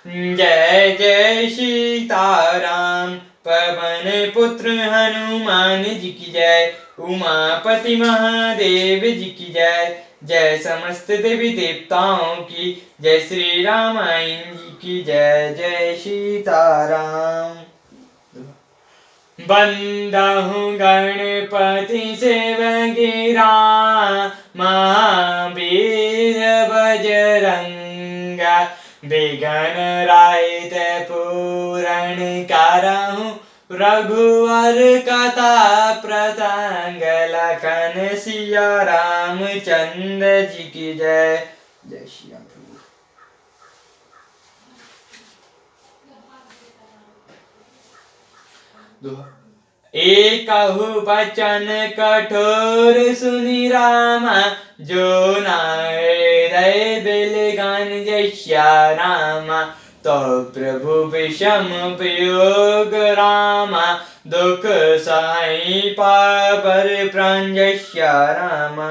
जय जय सीताराम। पवन पुत्र हनुमान जी की जय। उमापति महादेव जी की जय। जय समस्त देवी देवताओं की जय। श्री रामायण जी की जय। जय सीताराम। बंदहु गणपति सेवगिरा महावीर बजरंगा। विघ्न राहित पूरण करहु रघुवर कथा प्रसंग। लखन सिया रामचंद्र जी की जय। जय श्री राम। एकहु बचन कठोर सुनि रामा। जो हृदय बिलगन जैसा रामा। तो प्रभु विषम वियोग रामा। दुख सहाय पावर प्राण जैसा रामा।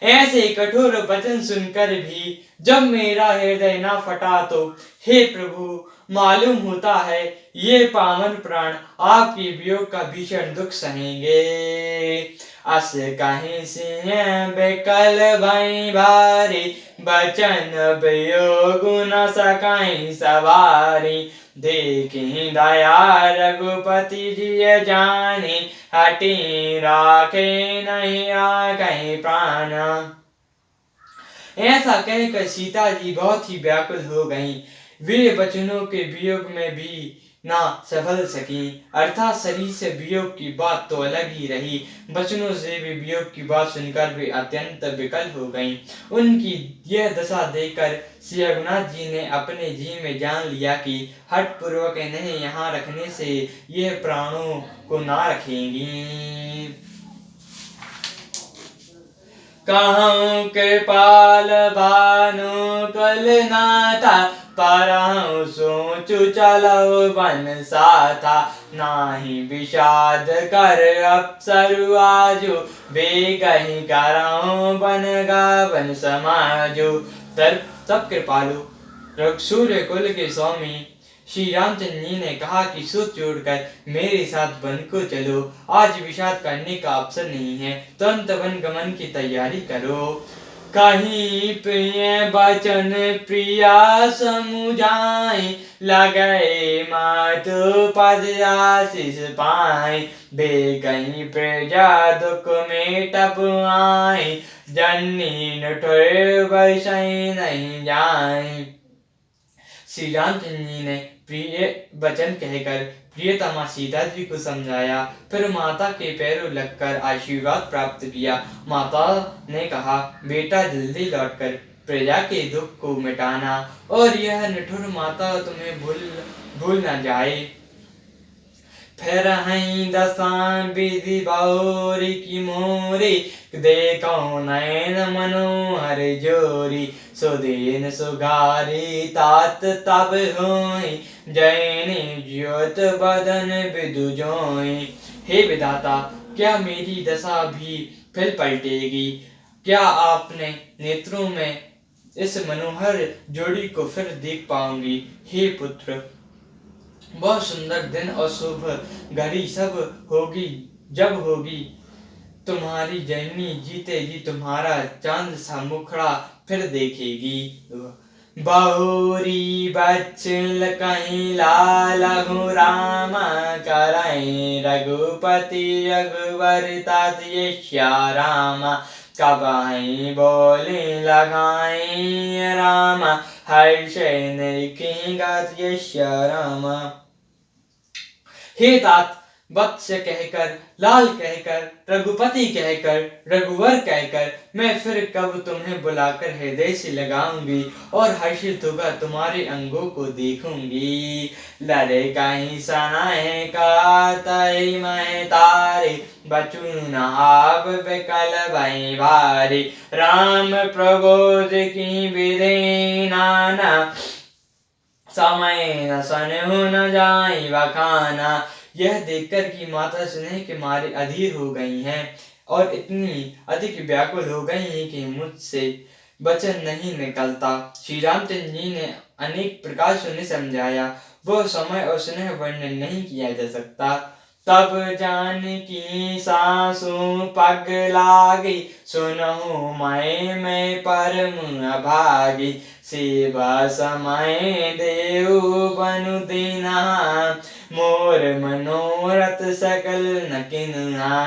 ऐसे कठोर वचन सुनकर भी जब मेरा हृदय ना फटा तो हे प्रभु मालूम होता है ये पावन प्राण आपके वियोग का भीषण दुख सहेंगे। अस कहीं सिंह बेकल भई भारी। बचन वियोग न सकाई सवारी। देखी दया रघुपति जी जाने। हटी राखे नहीं राखे प्राण। ऐसा कहकर सीता जी बहुत ही व्याकुल हो गईं। वे बचनों के वियोग में भी ना सफल सकी। अर्थात शरीर से वियोग की बात तो अलग ही रही, बचनों से भी वियोग की बात सुनकर वे अत्यंत विकल हो गईं। उनकी यह दशा देखकर श्री रघुनाथ जी ने अपने जी में जान लिया कि हठ पूर्वक इन्हें यहाँ रखने से यह प्राणों को ना रखेंगी। कहूँ कृपाल भानु कुल नाथा। परहु सोचु चलो वन साथा। नाही विषाद कर अप्सरु आजु। बेगहि करहु बन गावन समाजु। तब कृपालु सूर्य कुल के स्वामी श्री रामचंद्र जी ने कहा कि सूत जोड़कर मेरे साथ वन को चलो। आज विषाद करने का अवसर नहीं है, तुरंत वन गमन की तैयारी करो। कहीं प्रिय बचन प्रिया समुझाई। लगे मातु पद आशीष पाए। बेगहि प्रजा दुख में टप आए। जननी नठुर बसई नहीं जाए। श्री रामचंद्र जी ने प्रिय वचन कहकर प्रियतमा सीता जी को समझाया। फिर माता के पैरों लगकर आशीर्वाद प्राप्त किया। माता ने कहा, बेटा जल्दी लौटकर प्रजा के दुख को मिटाना और यह निठुर माता तुम्हें भूल न जाए। फिर हई दशा विधि बहुरी की मोरी। देखो नयन मनोहर जोरी। सुदीन सुगारी तात तब होई। जैनी ज्योत बदन विदु जोई। हे विधाता, क्या मेरी दशा भी फिर पलटेगी? क्या आपने नेत्रों में इस मनोहर जोड़ी को फिर देख पाऊंगी? हे पुत्र, बहुत सुंदर दिन और शुभ घड़ी सब होगी जब होगी तुम्हारी जननी जीते जी तुम्हारा चांद सा मुखड़ा फिर देखेगी। बहुरी बच्चल कहीं लाल रामा। कराई रघुपति रघुवर तात रामा। कबाई बोले लगाई रामा। हर्ष की गात रामा। हे तात, वत्स कहकर, लाल कहकर, रघुपति कहकर, रघुवर कहकर मैं फिर कब तुम्हें बुलाकर हृदय से लगाऊंगी और हर्षित होकर तुम्हारे अंगों को देखूंगी। लरे कहीं सनाए का तई मैं तारे। बचून आप विकल भई भारी। राम प्रबोध की विधि नाना। समय न सनहु न जाई बखाना। यह देखकर कि माता स्नेह के मारे अधीर हो गई हैं और इतनी अधिक व्याकुल हो गई हैं कि मुझसे वचन नहीं निकलता। श्री रामचंद्र जी ने अनेक प्रकार से उन्हें समझाया, वो समय और स्नेह वर्णन नहीं किया जा सकता। तब जानकी सासु पग लागी, सुनहु मैं परम अभागी। सेवा समय देव बनु दीना, मोर मनोरथ सकल न किन्हा।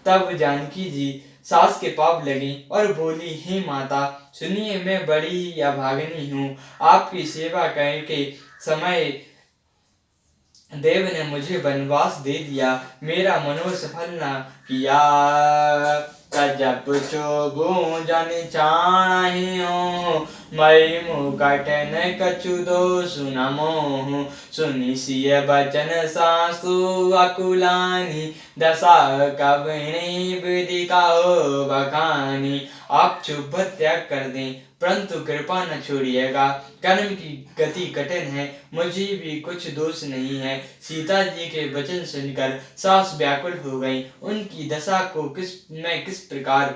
तब जानकी जी सास के पाप लगी और बोली, हे माता सुनिए, मैं बड़ी अभागिनी हूँ। आपकी सेवा करके समय देव ने मुझे वनवास दे दिया, मेरा मनोरथ सफल न किया। कजप चोबू जन चाणहियो, मई मुकट न कछु दोष न मोहु। सुनि सिय बचन सासु अकुलानी, दशा कवनी विधि कहो बखानी। आप चुप त्याग कर दें, परंतु कृपा न छोड़िएगा। कर्म की गति कठिन है, मुझे भी कुछ दोष नहीं है। सीता जी के वचन सुनकर सास व्याकुल हो गई। उनकी दशा को मैं किस प्रकार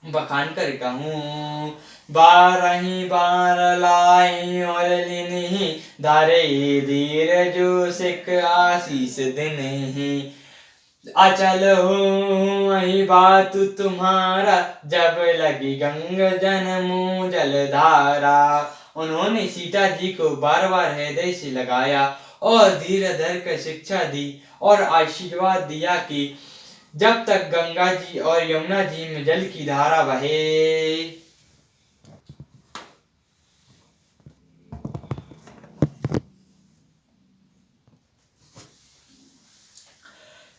बखान कर कहूँ। बारही बार लाई और लिनी, धारे धीर जो सिख आशीष दिनहि। अचल हो वही बात तुम्हारा, जब लगी गंग जन्मू जलधारा। उन्होंने सीता जी को बार बार हृदय से लगाया और धीरे धर कर शिक्षा दी और आशीर्वाद दिया कि जब तक गंगा जी और यमुना जी में जल की धारा बहे,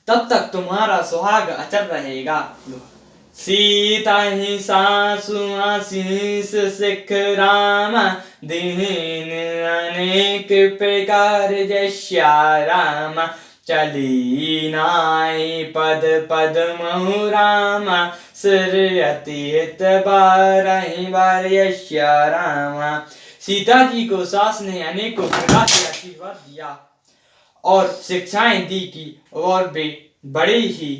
तब तक तुम्हारा सुहाग अचल रहेगा। सीता ही सासु आशीष सिख राम, दीन अनेक प्रकार जस्या राम। चली नाई पद पद महु राम, सिर अति हित बारहि बार यस्या राम। सीता जी को सास ने अनेकों प्रकार से आशीर्वाद दिया और शिक्षाएं दी की, और वे बड़े ही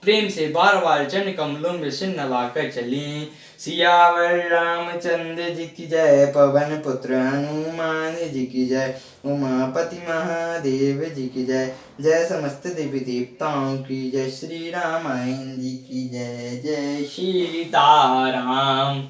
प्रेम से बार बार चरण कमलों में सिर नवाकर चली। सियावर रामचंद्र जी की जय, पवन पुत्र हनुमान जी की जय, उमापति महादेव जी की जय। जय समस्त देवी देवताओं की जय, श्री रामायण जी की जय। जय सीताराम।